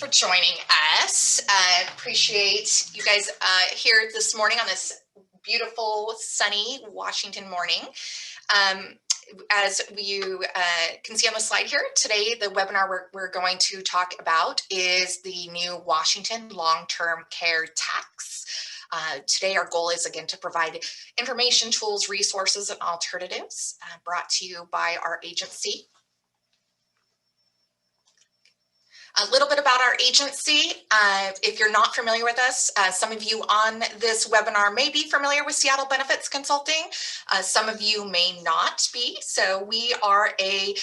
for joining us. I appreciate you guys here this morning on this beautiful, sunny Washington morning. As you can see on the slide here, today the webinar we're going to talk about is the new Washington long-term care tax. Today our goal is again to provide information, tools, resources, and alternatives brought to you by our agency. A little bit about our agency. If you're not familiar with us, some of you on this webinar may be familiar with Seattle Benefits Consulting. Some of you may not be. So we are a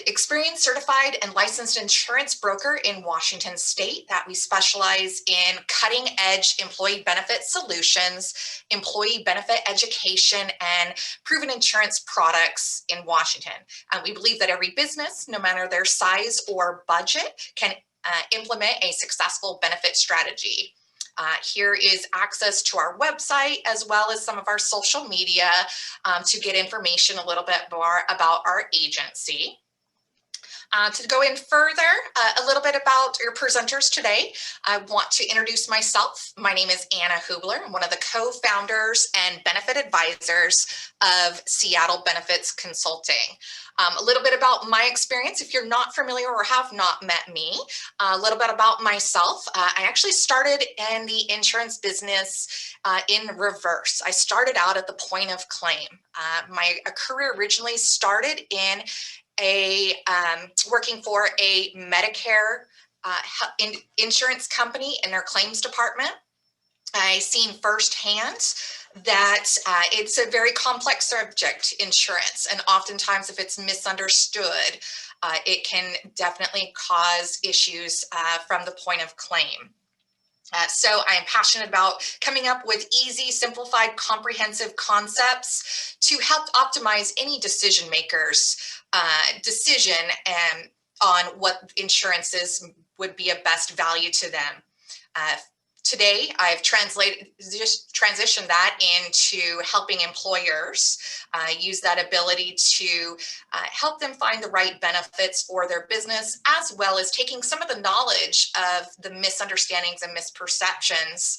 experienced, certified, and licensed insurance broker in Washington State that we specialize in cutting edge employee benefit solutions, employee benefit education, and proven insurance products in Washington. We believe that every business, no matter their size or budget, can implement a successful benefit strategy. Here is access to our website as well as some of our social media to get information a little bit more about our agency. To go in further, a little bit about your presenters today, I want to introduce myself. My name is Anna Hubler. I'm one of the co-founders and benefit advisors of Seattle Benefits Consulting. A little bit about my experience, if you're not familiar or have not met me, a little bit about myself. I actually started in the insurance business in reverse. I started out at the point of claim. My career originally started in working for a Medicare insurance company in their claims department. I seen firsthand that it's a very complex subject, insurance, and oftentimes if it's misunderstood, it can definitely cause issues from the point of claim. So I am passionate about coming up with easy, simplified, comprehensive concepts to help optimize any decision maker's decision on what insurances would be of best value to them. Today, I've transitioned that into helping employers use that ability to help them find the right benefits for their business, as well as taking some of the knowledge of the misunderstandings and misperceptions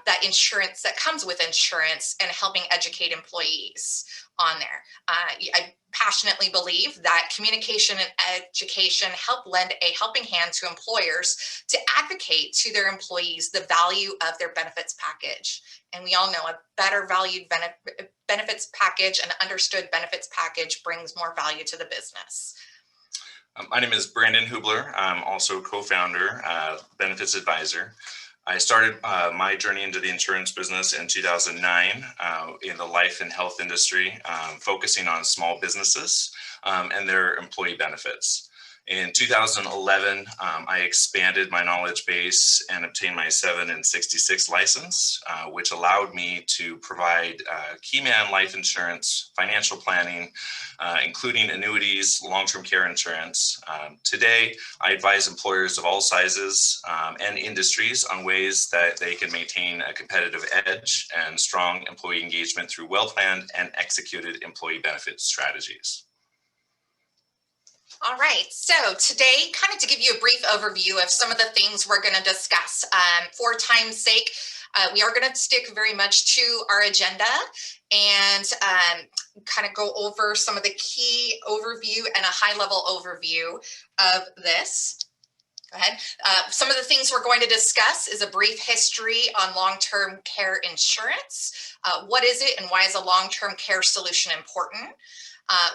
that comes with insurance and helping educate employees on there. I passionately believe that communication and education help lend a helping hand to employers to advocate to their employees the value of their benefits package. And we all know a better valued benefits package and understood benefits package brings more value to the business. My name is Brandon Hubler. I'm also co-founder, benefits advisor. I started my journey into the insurance business in 2009 in the life and health industry, focusing on small businesses and their employee benefits. In 2011, I expanded my knowledge base and obtained my 7 and 66 license, which allowed me to provide key man life insurance, financial planning, including annuities, long-term care insurance. Today, I advise employers of all sizes and industries on ways that they can maintain a competitive edge and strong employee engagement through well-planned and executed employee benefit strategies. All right, so today, kind of to give you a brief overview of some of the things we're going to discuss. For time's sake, we are going to stick very much to our agenda and kind of go over some of the key overview and a high-level overview of this. Go ahead. Some of the things we're going to discuss is a brief history on long-term care insurance. What is it and why is a long-term care solution important?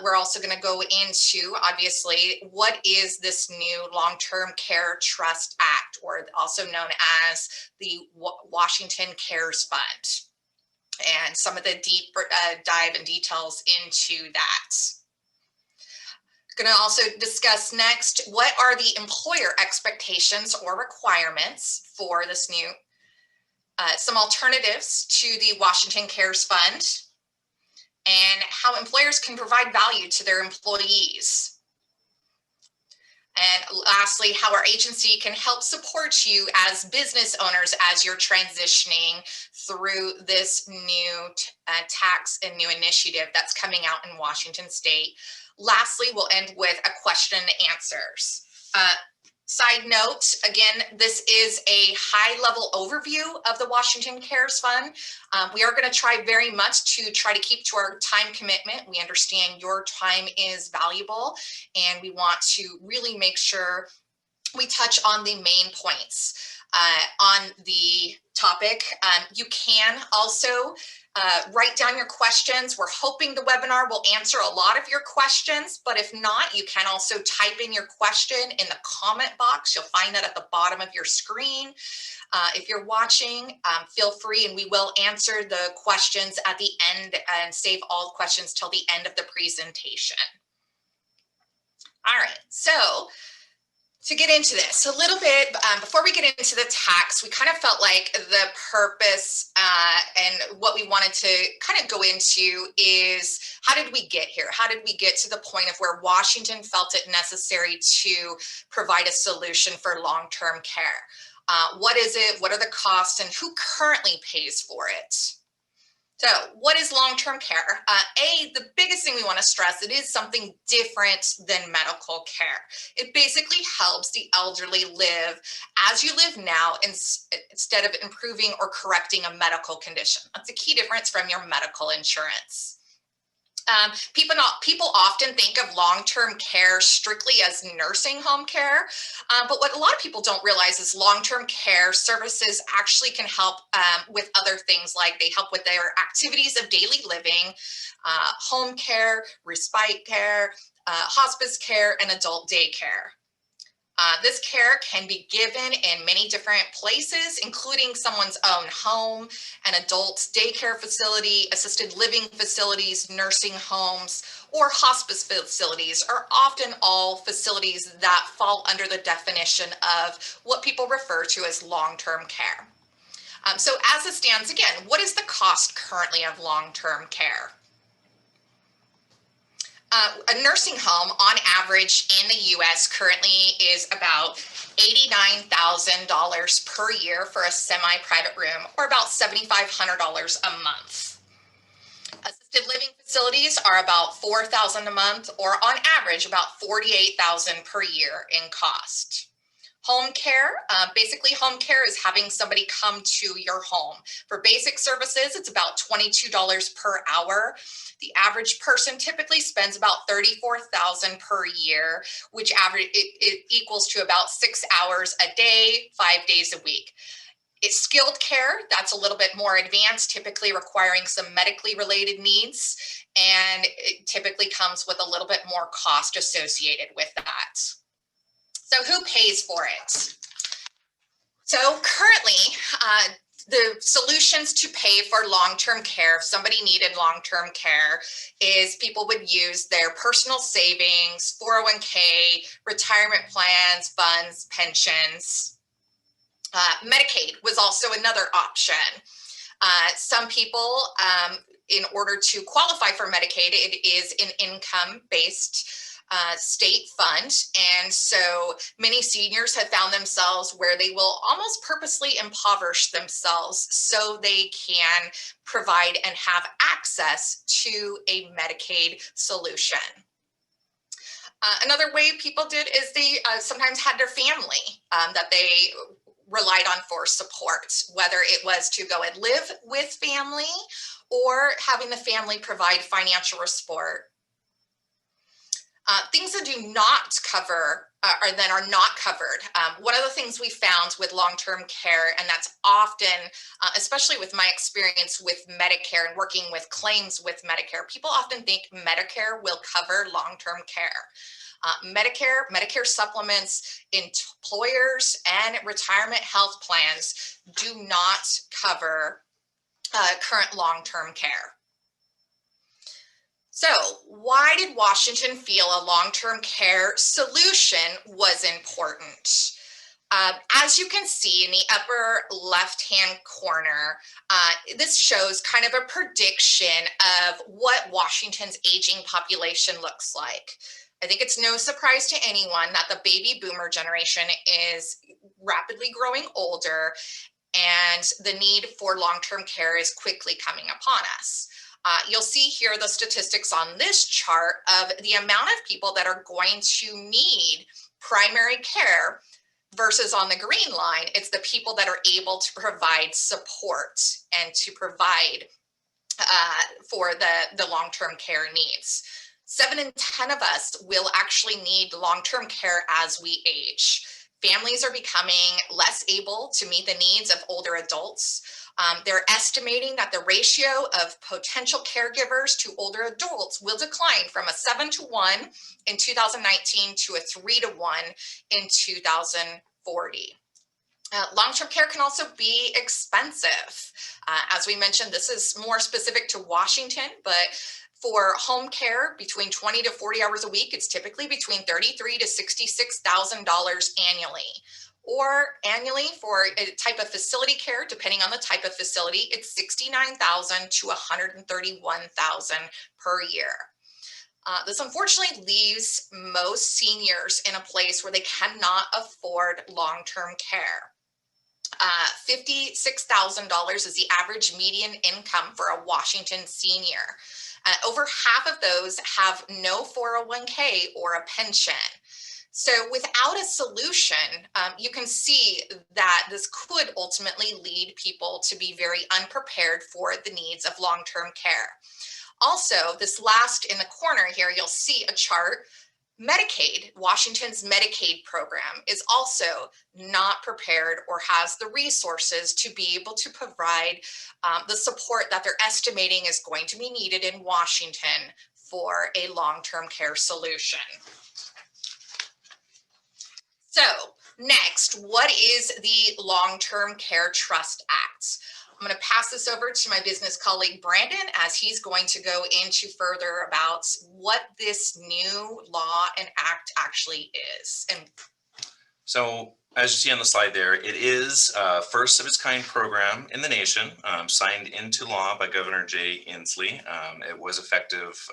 We're also going to go into, obviously, what is this new Long-Term Care Trust Act, or also known as the Washington Cares Fund, and some of the deep dive and details into that. Going to also discuss next, what are the employer expectations or requirements for this new, some alternatives to the Washington Cares Fund, and how employers can provide value to their employees. And lastly, how our agency can help support you as business owners as you're transitioning through this new tax and new initiative that's coming out in Washington State. Lastly, we'll end with a question and answers. Side note, again, this is a high-level overview of the Washington Cares Fund. We are going to try very much to try to keep to our time commitment. We understand your time is valuable, and we want to really make sure we touch on the main points on the topic. You can also write down your questions. We're hoping the webinar will answer a lot of your questions, but if not, you can also type in your question in the comment box. You'll find that at the bottom of your screen. If you're watching, feel free, and we will answer the questions at the end and save all questions till the end of the presentation. All right, so to get into this a little bit, before we get into the tax, we kind of felt like the purpose and what we wanted to kind of go into is how did we get here? How did we get to the point of where Washington felt it necessary to provide a solution for long-term care? What is it? What are the costs? And who currently pays for it? So what is long-term care? The biggest thing we want to stress, it is something different than medical care. It basically helps the elderly live as you live now instead of improving or correcting a medical condition. That's a key difference from your medical insurance. People often think of long-term care strictly as nursing home care, but what a lot of people don't realize is long-term care services actually can help with other things, like they help with their activities of daily living, home care, respite care, hospice care, and adult daycare. This care can be given in many different places, including someone's own home, an adult daycare facility, assisted living facilities, nursing homes, or hospice facilities are often all facilities that fall under the definition of what people refer to as long-term care. So as it stands, again, what is the cost currently of long-term care? A nursing home on average in the US currently is about $89,000 per year for a semi-private room, or about $7,500 a month. Assisted living facilities are about $4,000 a month, or on average about $48,000 per year in cost. Home care, basically home care is having somebody come to your home. For basic services, it's about $22 per hour. The average person typically spends about $34,000 per year, which it equals to about 6 hours a day, 5 days a week. It's skilled care, that's a little bit more advanced, typically requiring some medically related needs, and it typically comes with a little bit more cost associated with that. So who pays for it? So currently, the solutions to pay for long-term care, if somebody needed long-term care, is people would use their personal savings, 401k, retirement plans, funds, pensions. Medicaid was also another option. Some people, in order to qualify for Medicaid, it is an income-based state fund, and so many seniors have found themselves where they will almost purposely impoverish themselves so they can provide and have access to a Medicaid solution. Another way people did is they sometimes had their family that they relied on for support, whether it was to go and live with family or having the family provide financial support. Things that do not cover or that are not covered. One of the things we found with long-term care, and that's often, especially with my experience with Medicare and working with claims with Medicare, people often think Medicare will cover long-term care. Medicare supplements, employers, and retirement health plans do not cover current long-term care. So why did Washington feel a long-term care solution was important? As you can see in the upper left-hand corner, this shows kind of a prediction of what Washington's aging population looks like. I think it's no surprise to anyone that the baby boomer generation is rapidly growing older, and the need for long-term care is quickly coming upon us. You'll see here the statistics on this chart of the amount of people that are going to need primary care versus on the green line, it's the people that are able to provide support and to provide for the long-term care needs. 7 in 10 of us will actually need long-term care as we age. Families are becoming less able to meet the needs of older adults. They're estimating that the ratio of potential caregivers to older adults will decline from a 7-to-1 in 2019 to a 3-to-1 in 2040. Long-term care can also be expensive. As we mentioned, this is more specific to Washington, but for home care between 20 to 40 hours a week, it's typically between $33,000 to $66,000 annually. Or annually for a type of facility care, depending on the type of facility, it's $69,000 to $131,000 per year. This unfortunately leaves most seniors in a place where they cannot afford long-term care. $56,000 is the average median income for a Washington senior. Over half of those have no 401k or a pension. So without a solution, you can see that this could ultimately lead people to be very unprepared for the needs of long-term care. Also, this last in the corner here, you'll see a chart. Medicaid, Washington's Medicaid program, is also not prepared or has the resources to be able to provide the support that they're estimating is going to be needed in Washington for a long-term care solution. So next, what is the Long-Term Care Trust Act? I'm going to pass this over to my business colleague, Brandon, as he's going to go into further about what this new law and act actually is. And so as you see on the slide there, it is a first of its kind program in the nation, signed into law by Governor Jay Inslee. It was effective,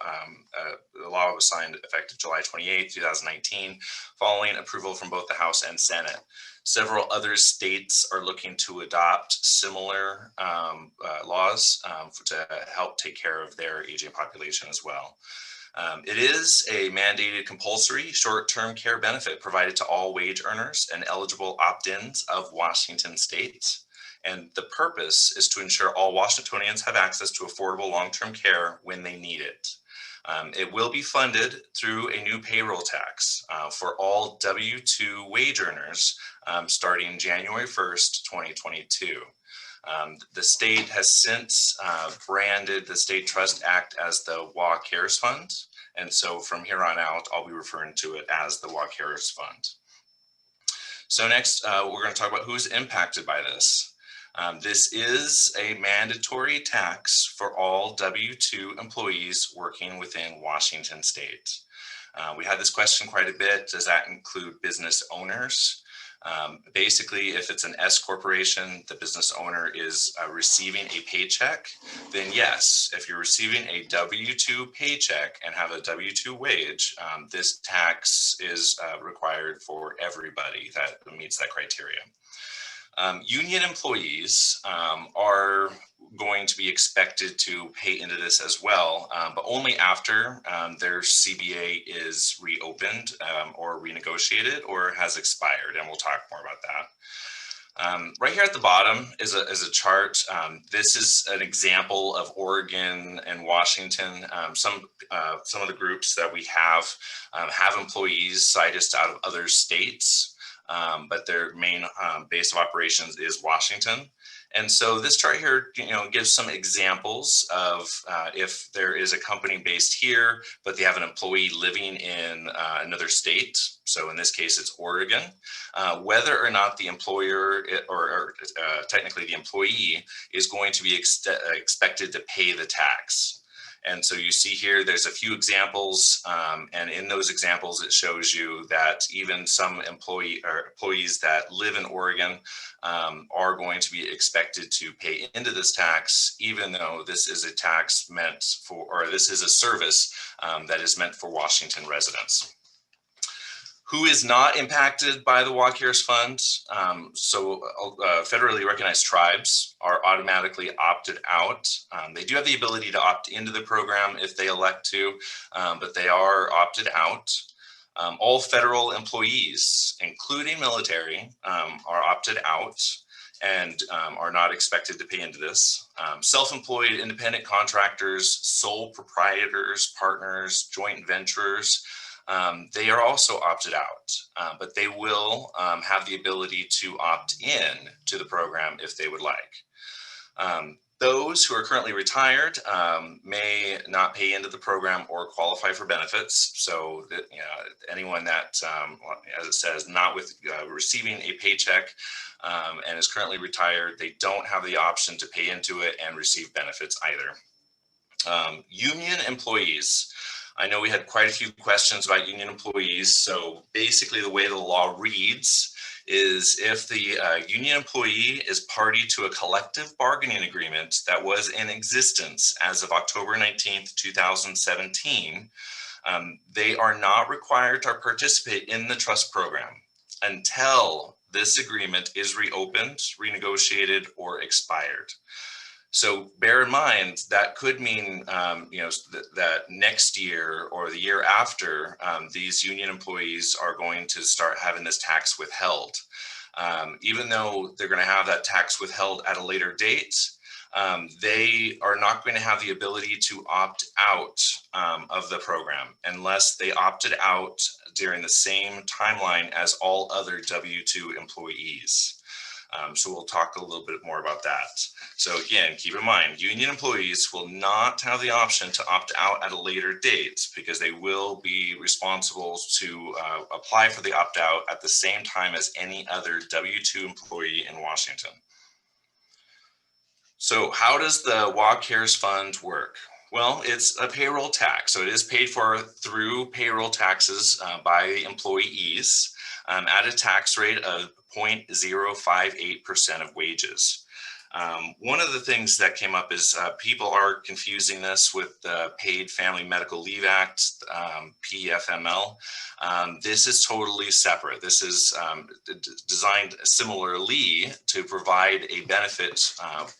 the law was signed effective July 28, 2019, following approval from both the House and Senate. Several other states are looking to adopt similar laws to help take care of their aging population as well. It is a mandated compulsory short-term care benefit provided to all wage earners and eligible opt-ins of Washington state. And the purpose is to ensure all Washingtonians have access to affordable long-term care when they need it. It will be funded through a new payroll tax for all W-2 wage earners starting January 1st, 2022. The state has since branded the State Trust Act as the WA Cares Fund. And so from here on out, I'll be referring to it as the WA Cares Fund. So next, we're going to talk about who's impacted by this. This is a mandatory tax for all W-2 employees working within Washington state. We had this question quite a bit. Does that include business owners? Basically, if it's an S corporation, the business owner is receiving a paycheck, then yes, if you're receiving a W-2 paycheck and have a W-2 wage, this tax is required for everybody that meets that criteria. Union employees are going to be expected to pay into this as well, but only after their CBA is reopened or renegotiated or has expired, and we'll talk more about that. Right here at the bottom is a chart. This is an example of Oregon and Washington. Some of the groups that we have employees cited out of other states. But their main base of operations is Washington. And so this chart here, gives some examples of if there is a company based here, but they have an employee living in another state. So in this case, it's Oregon. Whether or not the employer or technically the employee is going to be expected to pay the tax. And so you see here, there's a few examples, and in those examples, it shows you that even some employees that live in Oregon are going to be expected to pay into this tax, even though this is a tax meant for, or this is a service that is meant for Washington residents. Who is not impacted by the WA Cares Fund? Federally recognized tribes are automatically opted out. They do have the ability to opt into the program if they elect to, but they are opted out. All federal employees, including military, are opted out and are not expected to pay into this. Self-employed independent contractors, sole proprietors, partners, joint venturers, they are also opted out, but they will have the ability to opt in to the program if they would like. Those who are currently retired may not pay into the program or qualify for benefits. So that, anyone that, as it says, not with receiving a paycheck and is currently retired, they don't have the option to pay into it and receive benefits either. Union employees. I know we had quite a few questions about union employees. So basically the way the law reads is if the union employee is party to a collective bargaining agreement that was in existence as of October 19th, 2017, they are not required to participate in the trust program until this agreement is reopened, renegotiated, or expired. So bear in mind that could mean, that next year or the year after, these union employees are going to start having this tax withheld. Even though they're going to have that tax withheld at a later date, they are not going to have the ability to opt out of the program unless they opted out during the same timeline as all other W-2 employees. So we'll talk a little bit more about that. So again, keep in mind, union employees will not have the option to opt out at a later date because they will be responsible to apply for the opt-out at the same time as any other W-2 employee in Washington. So how does the WA Cares Fund work? Well, it's a payroll tax. So it is paid for through payroll taxes by employees at a tax rate of 0.058% of wages. One of the things that came up is people are confusing this with the Paid Family Medical Leave Act, PFML. This is totally separate. This is designed similarly to provide a benefit,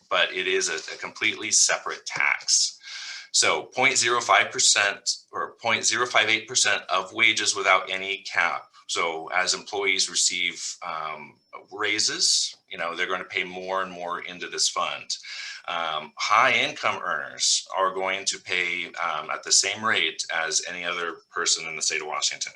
but it is a completely separate tax. So 0.05% or 0.058% of wages without any cap. So as employees receive raises, they're going to pay more and more into this fund. High income earners are going to pay at the same rate as any other person in the state of Washington.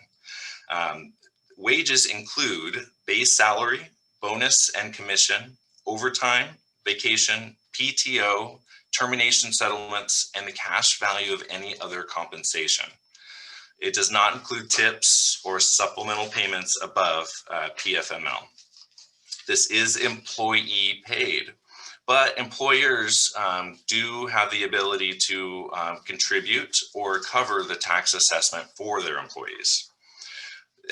Wages include base salary, bonus and commission, overtime, vacation, PTO, termination settlements, and the cash value of any other compensation. It does not include tips or supplemental payments above PFML. This is employee paid, but employers do have the ability to contribute or cover the tax assessment for their employees.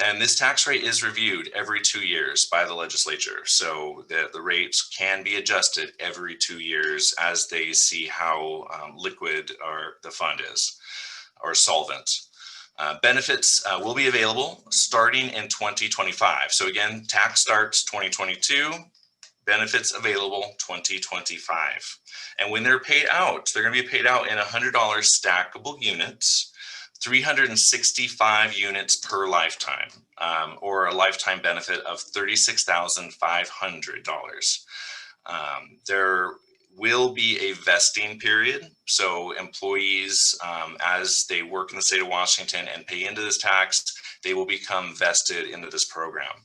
And this tax rate is reviewed every 2 years by the legislature. So the rates can be adjusted every 2 years as they see how liquid the fund is or solvent. Benefits will be available starting in 2025. So again, tax starts 2022, benefits available 2025. And when they're paid out, they're going to be paid out in $100 stackable units, 365 units per lifetime, or a lifetime benefit of $36,500. There will be a vesting period. So employees, as they work in the state of Washington and pay into this tax, they will become vested into this program.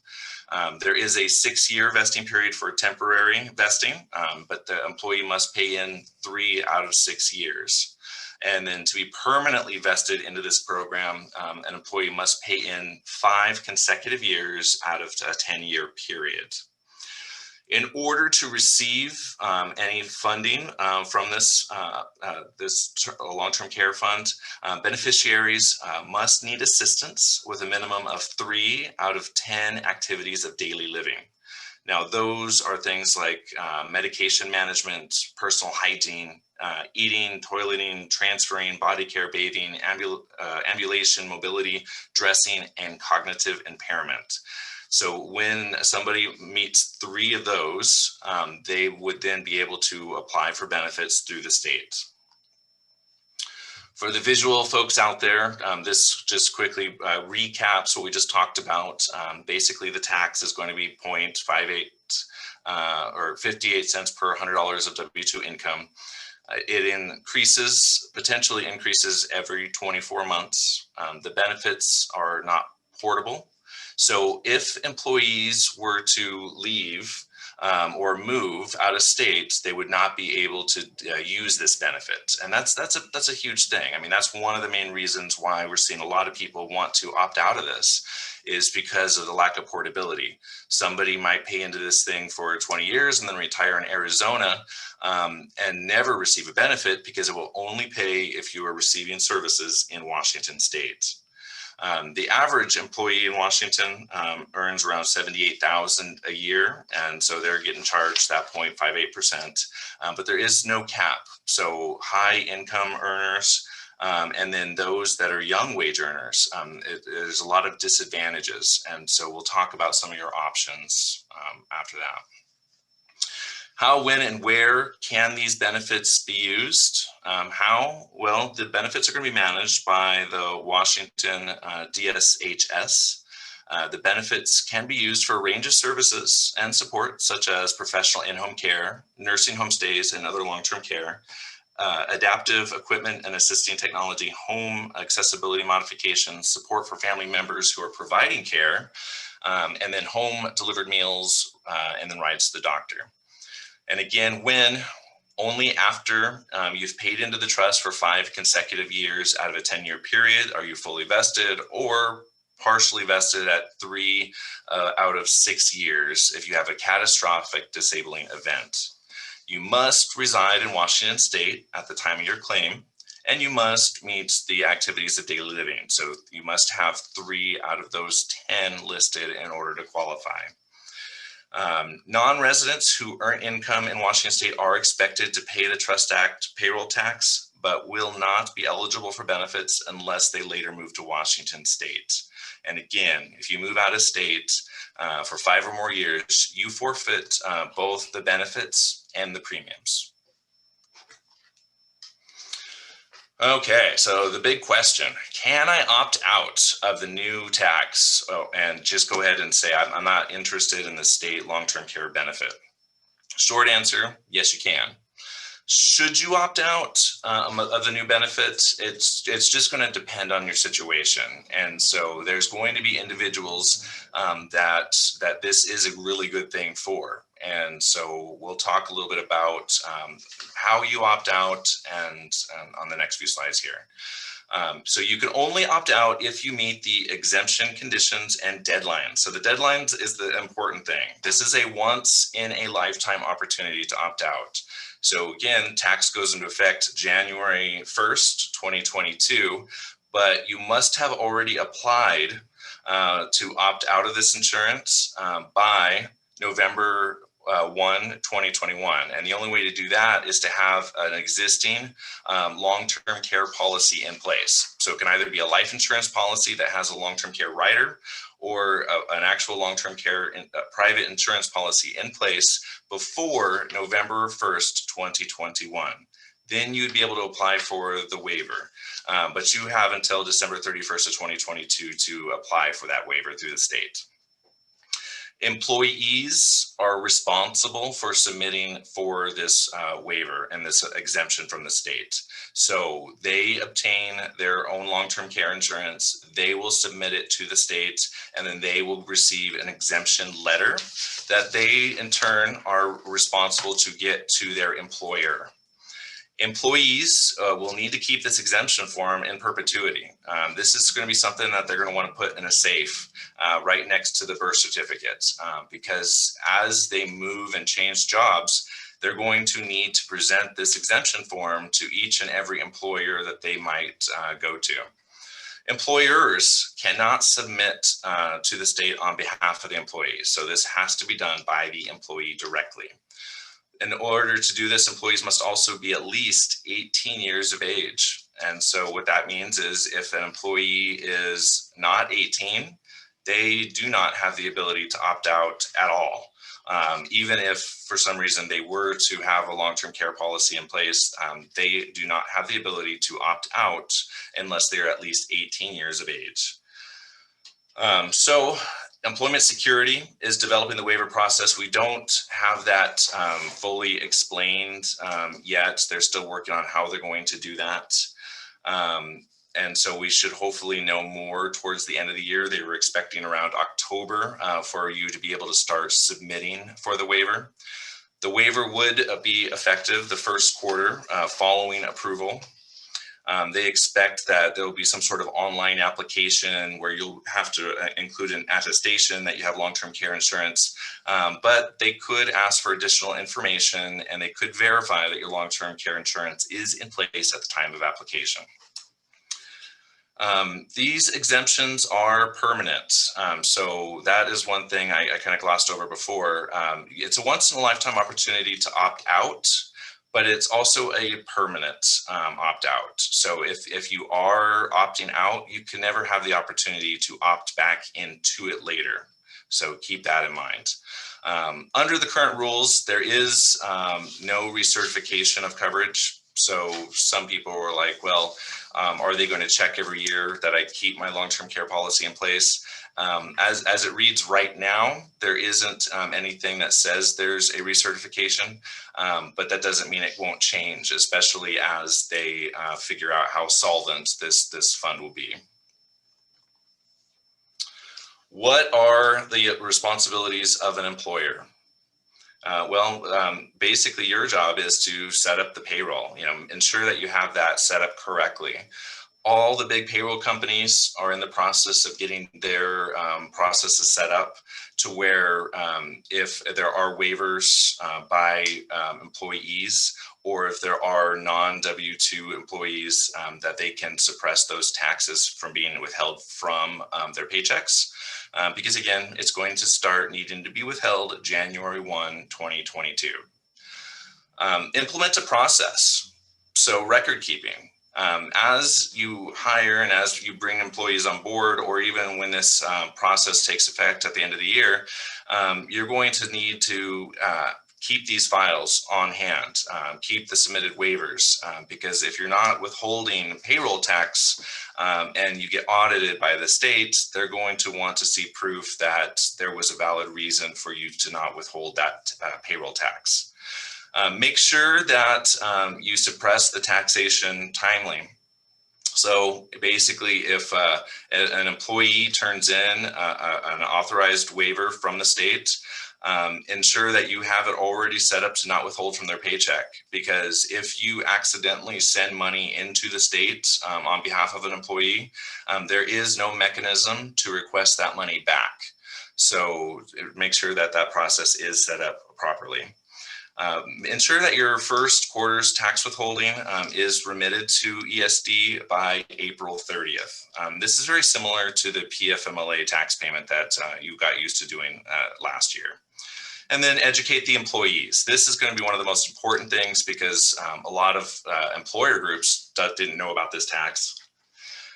There is a 6-year vesting period for temporary vesting, but the employee must pay in 3 out of 6 years. And then to be permanently vested into this program, an employee must pay in 5 consecutive years out of a 10-year period. In order to receive any funding from this long-term care fund, beneficiaries must need assistance with a minimum of 3 out of 10 activities of daily living. Now, those are things like medication management, personal hygiene, eating, toileting, transferring, body care, bathing, ambulation, mobility, dressing, and cognitive impairment. So when somebody meets 3 of those, they would then be able to apply for benefits through the state. For the visual folks out there, this just quickly recaps what we just talked about. Basically, the tax is going to be 0.58 or 58 cents per $100 of W-2 income. It potentially increases every 24 months. The benefits are not portable. So if employees were to leave or move out of state, they would not be able to use this benefit. And that's a huge thing. I mean, that's one of the main reasons why we're seeing a lot of people want to opt out of this, is because of the lack of portability. Somebody might pay into this thing for 20 years and then retire in Arizona and never receive a benefit, because it will only pay if you are receiving services in Washington state. The average employee in Washington earns around $78,000 a year, and so they're getting charged that 0.58%, but there is no cap. So high income earners and then those that are young wage earners, there's a lot of disadvantages, and so we'll talk about some of your options after that. How, when, and where can these benefits be used? How? Well, the benefits are going to be managed by the Washington DSHS. The benefits can be used for a range of services and support, such as professional in-home care, nursing home stays, and other long-term care, adaptive equipment and assisting technology, home accessibility modifications, support for family members who are providing care, and then home delivered meals, and then rides to the doctor. And again, when only after you've paid into the trust for 5 consecutive years out of a 10-year period are you fully vested, or partially vested at 3 out of 6 years if you have a catastrophic disabling event. You must reside in Washington state at the time of your claim, and you must meet the activities of daily living. So you must have 3 out of those 10 listed in order to qualify. Non-residents who earn income in Washington state are expected to pay the Trust Act payroll tax, but will not be eligible for benefits unless they later move to Washington state. And again, if you move out of state for 5 or more years, you forfeit both the benefits and the premiums. Okay, so the big question, can I opt out of the new tax and just go ahead and say I'm not interested in the state long-term care benefit? Short answer, yes, you can. Should you opt out of the new benefits? It's just going to depend on your situation. And so there's going to be individuals that this is a really good thing for. And so we'll talk a little bit about how you opt out and on the next few slides here. So you can only opt out if you meet the exemption conditions and deadlines. So the deadlines is the important thing. This is a once in a lifetime opportunity to opt out. So again, tax goes into effect January 1st, 2022, but you must have already applied to opt out of this insurance by November 1, 2021. And the only way to do that is to have an existing long-term care policy in place. So it can either be a life insurance policy that has a long-term care rider, or an actual long-term care private insurance policy in place before November 1st, 2021. Then you'd be able to apply for the waiver. But you have until December 31st of 2022 to apply for that waiver through the state. Employees are responsible for submitting for this waiver and this exemption from the state. So they obtain their own long-term care insurance, they will submit it to the state, and then they will receive an exemption letter that they in turn are responsible to get to their employer. Employees will need to keep this exemption form in perpetuity. This is going to be something that they're going to want to put in a safe right next to the birth certificate, because as they move and change jobs, they're going to need to present this exemption form to each and every employer that they might go to. Employers cannot submit to the state on behalf of the employees, so this has to be done by the employee directly. In order to do this, employees must also be at least 18 years of age. And so what that means is if an employee is not 18, they do not have the ability to opt out at all. Even if for some reason they were to have a long-term care policy in place, they do not have the ability to opt out unless they're at least 18 years of age. So employment security is developing the waiver process. We don't have that fully explained yet. They're still working on how they're going to do that. And so we should hopefully know more towards the end of the year. They were expecting around October for you to be able to start submitting for the waiver. The waiver would be effective the first quarter following approval. They expect that there will be some sort of online application where you'll have to include an attestation that you have long-term care insurance, but they could ask for additional information and they could verify that your long-term care insurance is in place at the time of application. These exemptions are permanent. So that is one thing I kind of glossed over before. It's a once in a lifetime opportunity to opt out, but it's also a permanent opt out. So if you are opting out, you can never have the opportunity to opt back into it later. So keep that in mind. Under the current rules, there is no recertification of coverage. So some people were like, well, are they going to check every year that I keep my long-term care policy in place? As it reads right now, there isn't anything that says there's a recertification, but that doesn't mean it won't change, especially as they figure out how solvent this fund will be. What are the responsibilities of an employer? Basically your job is to set up the payroll, ensure that you have that set up correctly. All the big payroll companies are in the process of getting their processes set up to where if there are waivers by employees, or if there are non-W-2 employees, that they can suppress those taxes from being withheld from their paychecks. Because again, it's going to start needing to be withheld January 1, 2022. Implement a process. So record keeping. As you hire and as you bring employees on board, or even when this process takes effect at the end of the year, you're going to need to keep these files on hand, keep the submitted waivers, because if you're not withholding payroll tax and you get audited by the state, they're going to want to see proof that there was a valid reason for you to not withhold that payroll tax. Make sure that you suppress the taxation timely. So basically, if an employee turns in an authorized waiver from the state, ensure that you have it already set up to not withhold from their paycheck. Because if you accidentally send money into the state on behalf of an employee, there is no mechanism to request that money back. So make sure that that process is set up properly. Ensure that your first quarter's tax withholding is remitted to ESD by April 30th. This is very similar to the PFMLA tax payment that you got used to doing last year. And then educate the employees. This is going to be one of the most important things because a lot of employer groups didn't know about this tax.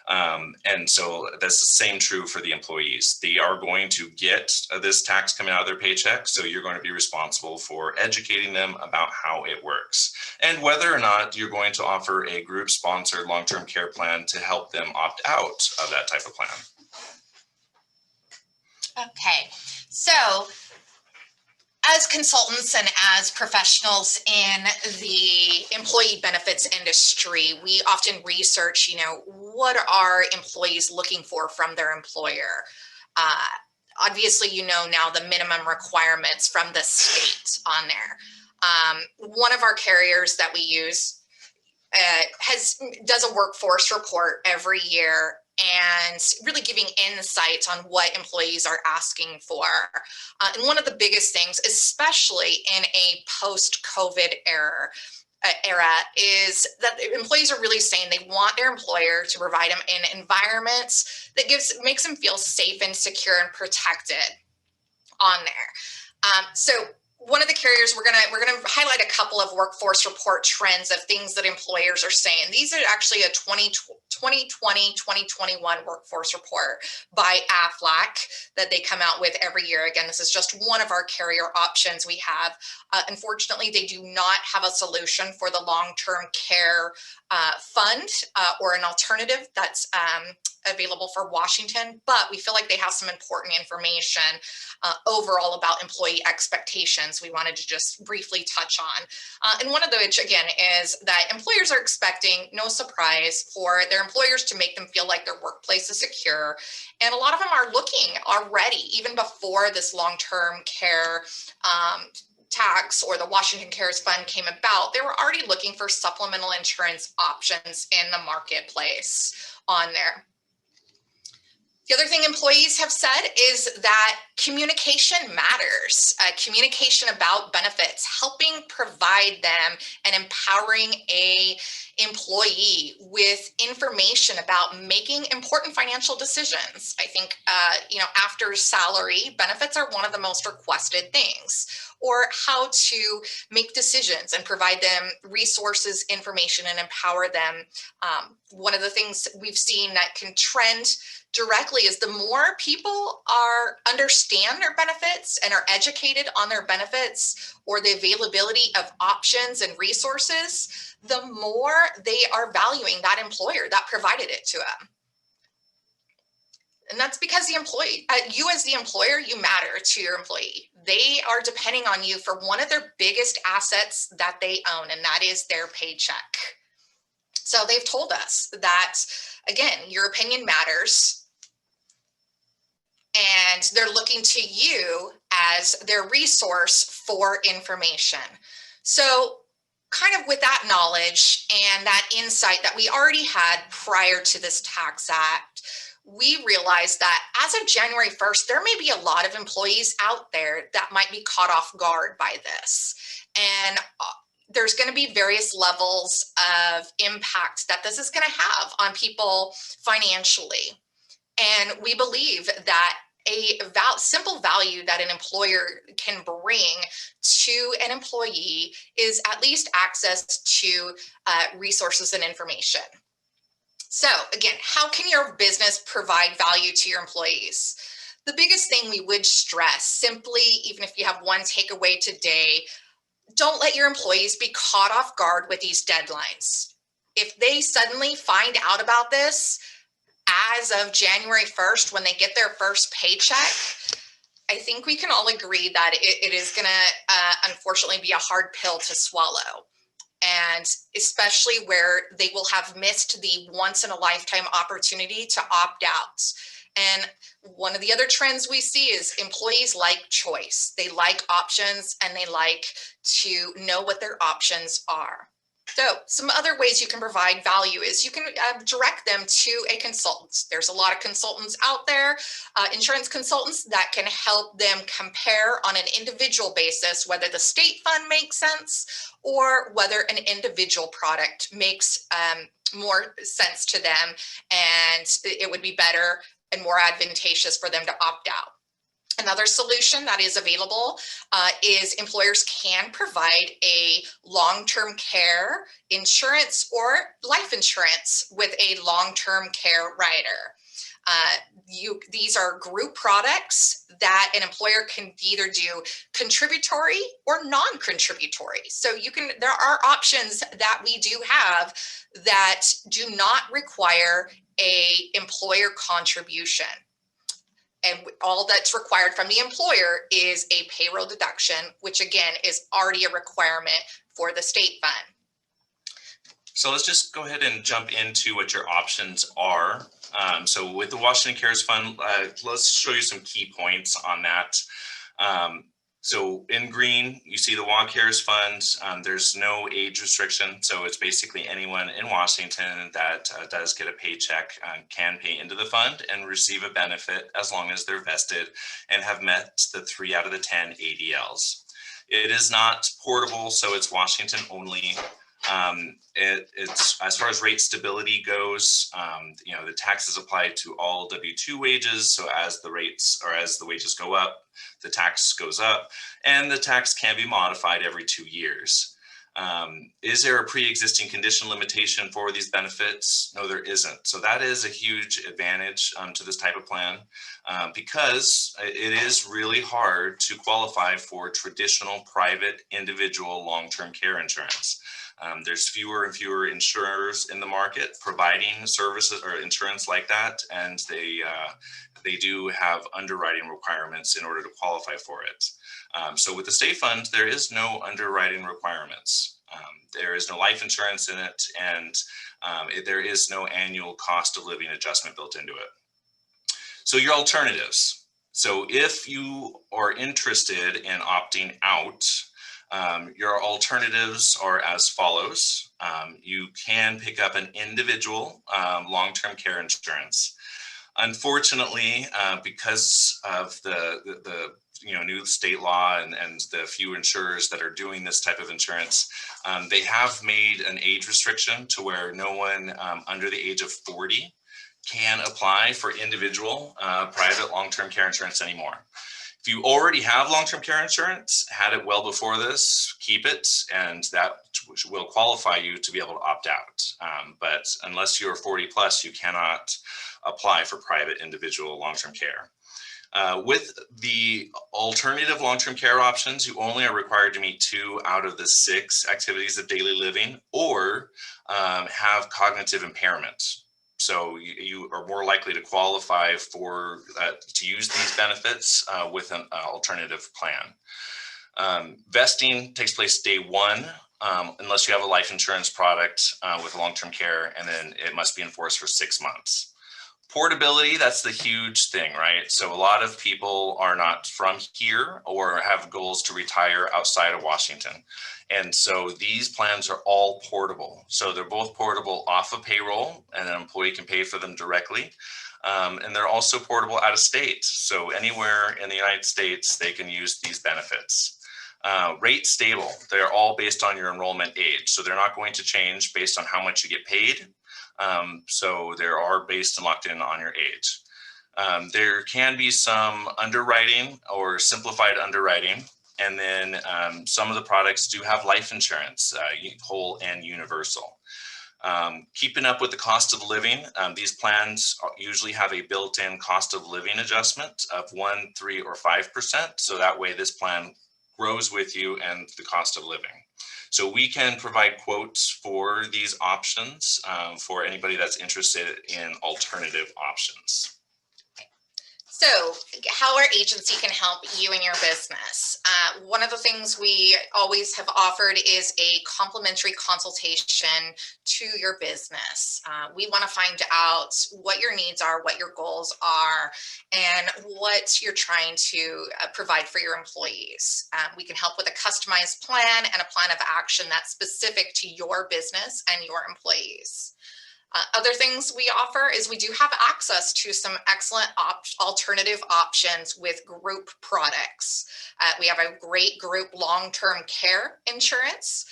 And so that's the same true for the employees. They are going to get this tax coming out of their paycheck. So you're going to be responsible for educating them about how it works and whether or not you're going to offer a group sponsored long-term care plan to help them opt out of that type of plan. Okay, so as consultants and as professionals in the employee benefits industry, we often research, what are employees looking for from their employer? Obviously, now the minimum requirements from the state on there. One of our carriers that we use does a workforce report every year and really giving insights on what employees are asking for. And one of the biggest things, especially in a post-COVID era, is that employees are really saying they want their employer to provide them in environments that makes them feel safe and secure and protected on there. So one of the carriers, we're gonna highlight a couple of workforce report trends of things that employers are saying. These are actually a 2020, 2021 workforce report by AFLAC that they come out with every year. Again, this is just one of our carrier options we have. Unfortunately, they do not have a solution for the long-term care fund or an alternative that's available for Washington, but we feel like they have some important information overall about employee expectations we wanted to just briefly touch on. And one of which, again, is that employers are expecting, no surprise, for their employers to make them feel like their workplace is secure. And a lot of them are looking already, even before this long-term care tax or the Washington Cares Fund came about, they were already looking for supplemental insurance options in the marketplace on there. The other thing employees have said is that communication matters. Communication about benefits, helping provide them and empowering a employee with information about making important financial decisions. I think, after salary, benefits are one of the most requested things, or how to make decisions and provide them resources, information, and empower them. One of the things we've seen that can trend directly is the more people understand their benefits and are educated on their benefits or the availability of options and resources, the more they are valuing that employer that provided it to them. And that's because the employee, you as the employer, you matter to your employee. They are depending on you for one of their biggest assets that they own, and that is their paycheck. So they've told us that, again, your opinion matters. And they're looking to you as their resource for information. So kind of with that knowledge and that insight that we already had prior to this Tax Act, we realized that as of January 1st, there may be a lot of employees out there that might be caught off guard by this. And there's going to be various levels of impact that this is going to have on people financially. And we believe that a simple value that an employer can bring to an employee is at least access to resources and information. So again, how can your business provide value to your employees? The biggest thing we would stress, simply, even if you have one takeaway today, don't let your employees be caught off guard with these deadlines. If they suddenly find out about this as of January 1st, when they get their first paycheck, I think we can all agree that it is going to unfortunately be a hard pill to swallow. And especially where they will have missed the once in a lifetime opportunity to opt out. And one of the other trends we see is employees like choice. They like options and they like to know what their options are. So some other ways you can provide value is you can direct them to a consultant. There's a lot of consultants out there, insurance consultants that can help them compare on an individual basis whether the state fund makes sense or whether an individual product makes more sense to them and it would be better and more advantageous for them to opt out. Another solution that is available is employers can provide a long-term care insurance or life insurance with a long-term care rider. These are group products that an employer can either do contributory or non-contributory. So there are options that we do have that do not require a employer contribution. And all that's required from the employer is a payroll deduction, which again is already a requirement for the state fund. So let's just go ahead and jump into what your options are. So with the Washington Cares Fund, let's show you some key points on that. So in green, you see the WA Cares Fund. There's no age restriction. So it's basically anyone in Washington that does get a paycheck can pay into the fund and receive a benefit as long as they're vested and have met the 3 out of the 10 ADLs. It is not portable, so it's Washington only. It's as far as rate stability goes, the tax is applied to all W-2 wages. So as the rates or as the wages go up, the tax goes up, and the tax can be modified every 2 years. Is there a pre-existing condition limitation for these benefits? No, there isn't. So that is a huge advantage to this type of plan because it is really hard to qualify for traditional private individual long-term care insurance. There's fewer and fewer insurers in the market providing services or insurance like that, and they do have underwriting requirements in order to qualify for it. So with the state fund, there is no underwriting requirements. There is no life insurance in it, and there is no annual cost of living adjustment built into it. So your alternatives. So if you are interested in opting out, your alternatives are as follows. You can pick up an individual long-term care insurance. Unfortunately, because of the new state law and the few insurers that are doing this type of insurance, they have made an age restriction to where no one under the age of 40 can apply for individual private long-term care insurance anymore. If you already have long-term care insurance, had it well before this, keep it, and that will qualify you to be able to opt out. But unless you're 40 plus, you cannot apply for private individual long-term care. With the alternative long-term care options, you only are required to meet 2 out of the 6 activities of daily living or have cognitive impairment. So you are more likely to qualify for to use these benefits with an alternative plan. Vesting takes place day 1, unless you have a life insurance product with long-term care, and then it must be enforced for 6 months. Portability, that's the huge thing, right? So a lot of people are not from here or have goals to retire outside of Washington. And so these plans are all portable. So they're both portable off of payroll, and an employee can pay for them directly. And they're also portable out of state. So anywhere in the United States, they can use these benefits. Rate stable, they're all based on your enrollment age. So they're not going to change based on how much you get paid. So they are based and locked in on your age. There can be some underwriting or simplified underwriting. And then some of the products do have life insurance, whole and universal. Keeping up with the cost of living, these plans usually have a built-in cost of living adjustment of 1%, 3%, or 5%. So that way this plan grows with you and the cost of living. So we can provide quotes for these options for anybody that's interested in alternative options. So how our agency can help you in your business. One of the things we always have offered is a complimentary consultation to your business. We want to find out what your needs are, what your goals are, and what you're trying to provide for your employees. We can help with a customized plan and a plan of action that's specific to your business and your employees. Other things we offer is we do have access to some excellent alternative options with group products. We have a great group long-term care insurance,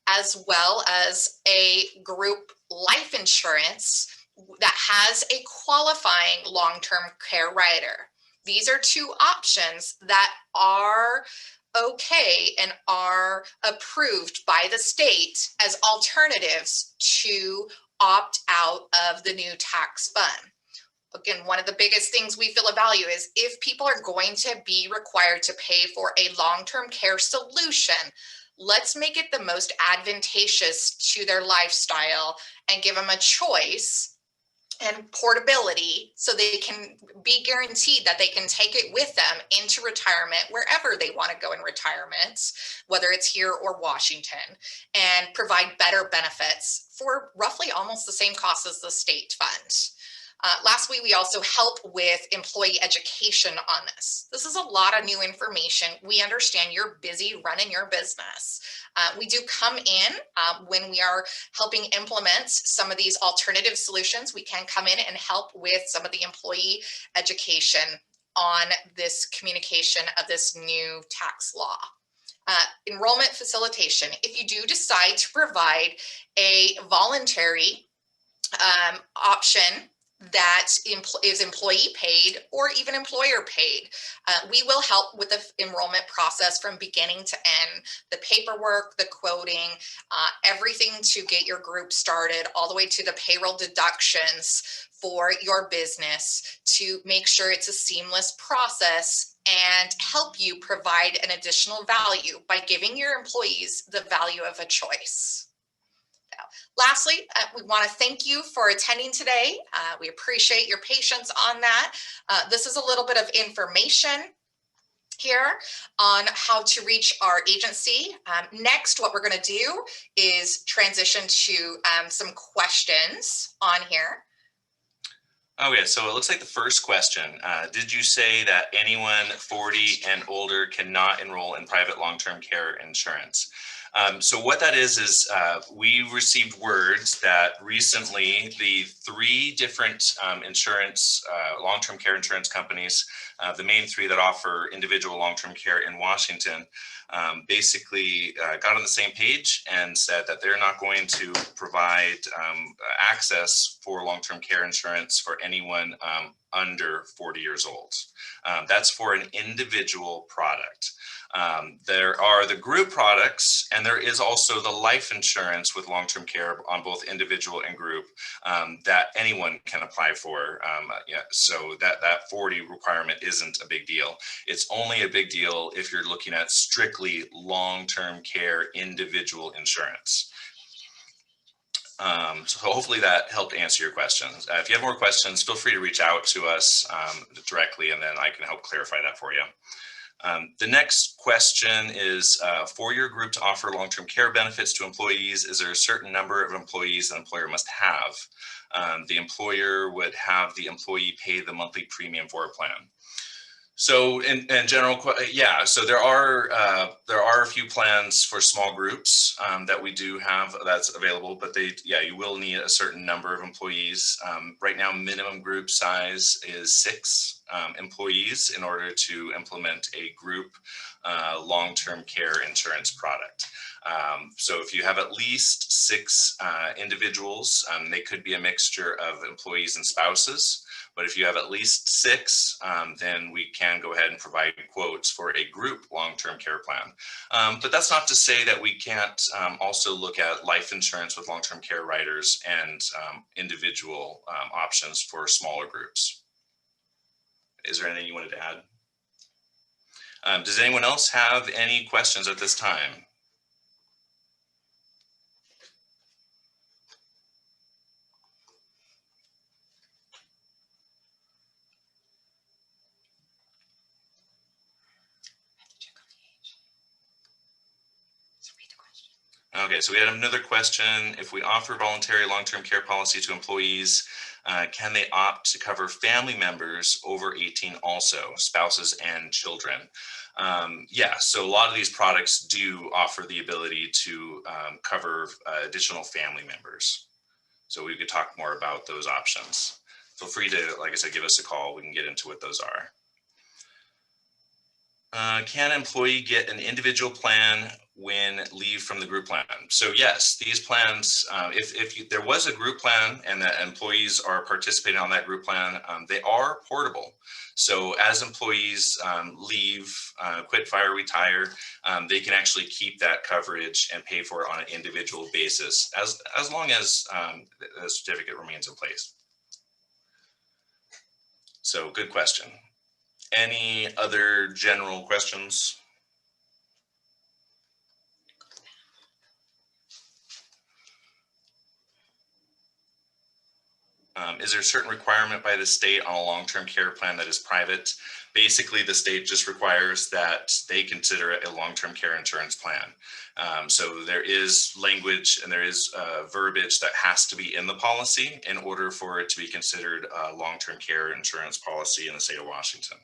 as well as a group life insurance that has a qualifying long-term care rider. These are 2 options that are okay and are approved by the state as alternatives to opt out of the new tax fund. Again, one of the biggest things we feel a value is if people are going to be required to pay for a long-term care solution, let's make it the most advantageous to their lifestyle and give them a choice and portability so they can be guaranteed that they can take it with them into retirement wherever they want to go in retirement, whether it's here or Washington, and provide better benefits for roughly almost the same cost as the state fund. Lastly, we also help with employee education on this. This is a lot of new information. We understand you're busy running your business. We do come in when we are helping implement some of these alternative solutions. We can come in and help with some of the employee education on this communication of this new tax law. Enrollment facilitation. If you do decide to provide a voluntary option that is employee paid or even employer paid, we will help with the enrollment process from beginning to end, the paperwork, the quoting, everything to get your group started, all the way to the payroll deductions for your business, to make sure it's a seamless process and help you provide an additional value by giving your employees the value of a choice. Lastly, we want to thank you for attending today. We appreciate your patience on that. This is a little bit of information here on how to reach our agency. Next, what we're going to do is transition to some questions on here. Okay, so it looks like the first question, did you say that anyone 40 and older cannot enroll in private long-term care insurance? So what that is we received words that recently the 3 different insurance, long-term care insurance companies, the main 3 that offer individual long-term care in Washington, basically got on the same page and said that they're not going to provide access for long-term care insurance for anyone under 40 years old. That's for an individual product. There are the group products, and there is also the life insurance with long-term care on both individual and group that anyone can apply for. So that 40 requirement isn't a big deal. It's only a big deal if you're looking at strictly long-term care individual insurance. So hopefully that helped answer your questions. If you have more questions, feel free to reach out to us directly, and then I can help clarify that for you. The next question is, for your group to offer long-term care benefits to employees, is there a certain number of employees an employer must have? The employer would have the employee pay the monthly premium for a plan. So in general, yeah, so there are a few plans for small groups that we do have that's available, but you will need a certain number of employees. Right now, minimum group size is 6 employees in order to implement a group long-term care insurance product. So if you have at least 6 individuals, they could be a mixture of employees and spouses. But if you have at least 6, then we can go ahead and provide quotes for a group long-term care plan. But that's not to say that we can't also look at life insurance with long-term care riders and individual options for smaller groups. Is there anything you wanted to add? Does anyone else have any questions at this time? Okay, so we had another question. If we offer voluntary long-term care policy to employees, can they opt to cover family members over 18 also, spouses and children? Yeah, so a lot of these products do offer the ability to cover additional family members. So we could talk more about those options. Feel free to, like I said, give us a call. We can get into what those are. Can an employee get an individual plan when leave from the group plan? So yes, these plans, if there was a group plan and the employees are participating on that group plan, they are portable. So as employees leave, quit, fire, retire, they can actually keep that coverage and pay for it on an individual basis as long as the certificate remains in place. So good question. Any other general questions? Is there a certain requirement by the state on a long-term care plan that is private? Basically, the state just requires that they consider it a long-term care insurance plan. So there is language and there is verbiage that has to be in the policy in order for it to be considered a long-term care insurance policy in the state of Washington.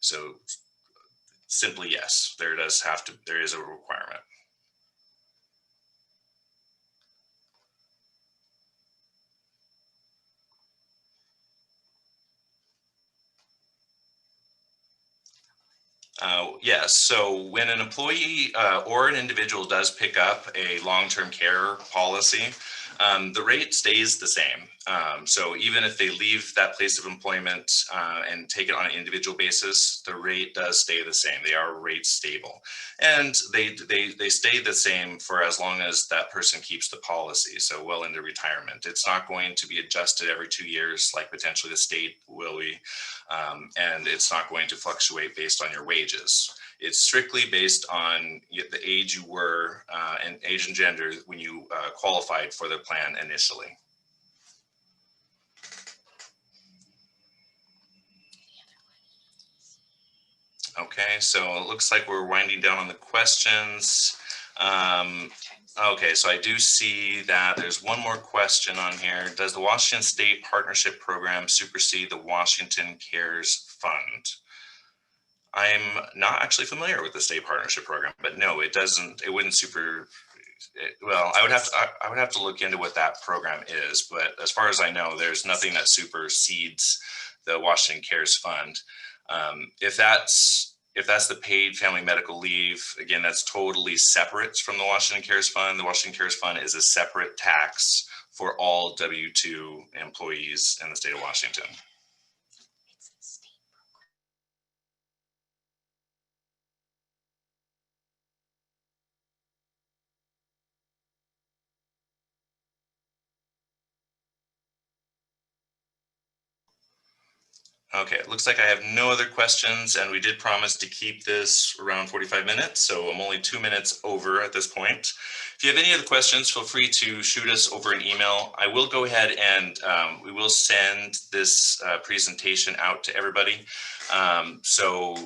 So simply yes, there is a requirement. Yes. So when an employee or an individual does pick up a long-term care policy, the rate stays the same. So even if they leave that place of employment and take it on an individual basis, the rate does stay the same. They are rate stable, and they stay the same for as long as that person keeps the policy. So well into retirement, it's not going to be adjusted every 2 years like potentially the state will be, and it's not going to fluctuate based on your wages. It's strictly based on the age you were and age and gender when you qualified for the plan initially. Okay, so it looks like we're winding down on the questions. Okay, so I do see that there's one more question on here. Does the Washington State Partnership Program supersede the Washington Cares Fund? I'm not actually familiar with the state partnership program, but no, it doesn't. It wouldn't well, I would have to look into what that program is, but as far as I know, there's nothing that supersedes the Washington Cares Fund. If that's the paid family medical leave, again, that's totally separate from the Washington Cares Fund. The Washington Cares Fund is a separate tax for all W-2 employees in the state of Washington. Okay, it looks like I have no other questions, and we did promise to keep this around 45 minutes, so I'm only 2 minutes over at this point. If you have any other questions, feel free to shoot us over an email. I will go ahead and we will send this presentation out to everybody. So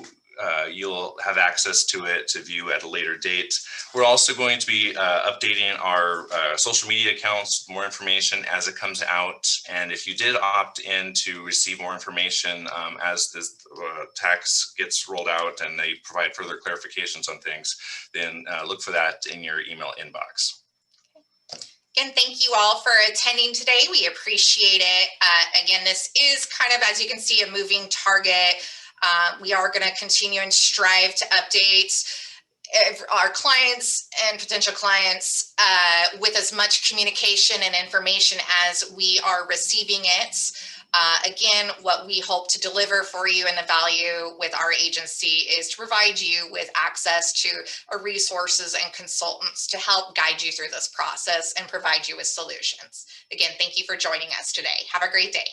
you'll have access to it to view at a later date. We're also going to be updating our social media accounts, more information as it comes out. And if you did opt in to receive more information as this tax gets rolled out and they provide further clarifications on things, then look for that in your email inbox. Again, thank you all for attending today. We appreciate it. Again, this is kind of, as you can see, a moving target. We are going to continue and strive to update our clients and potential clients with as much communication and information as we are receiving it. Again, what we hope to deliver for you and the value with our agency is to provide you with access to resources and consultants to help guide you through this process and provide you with solutions. Again, thank you for joining us today. Have a great day.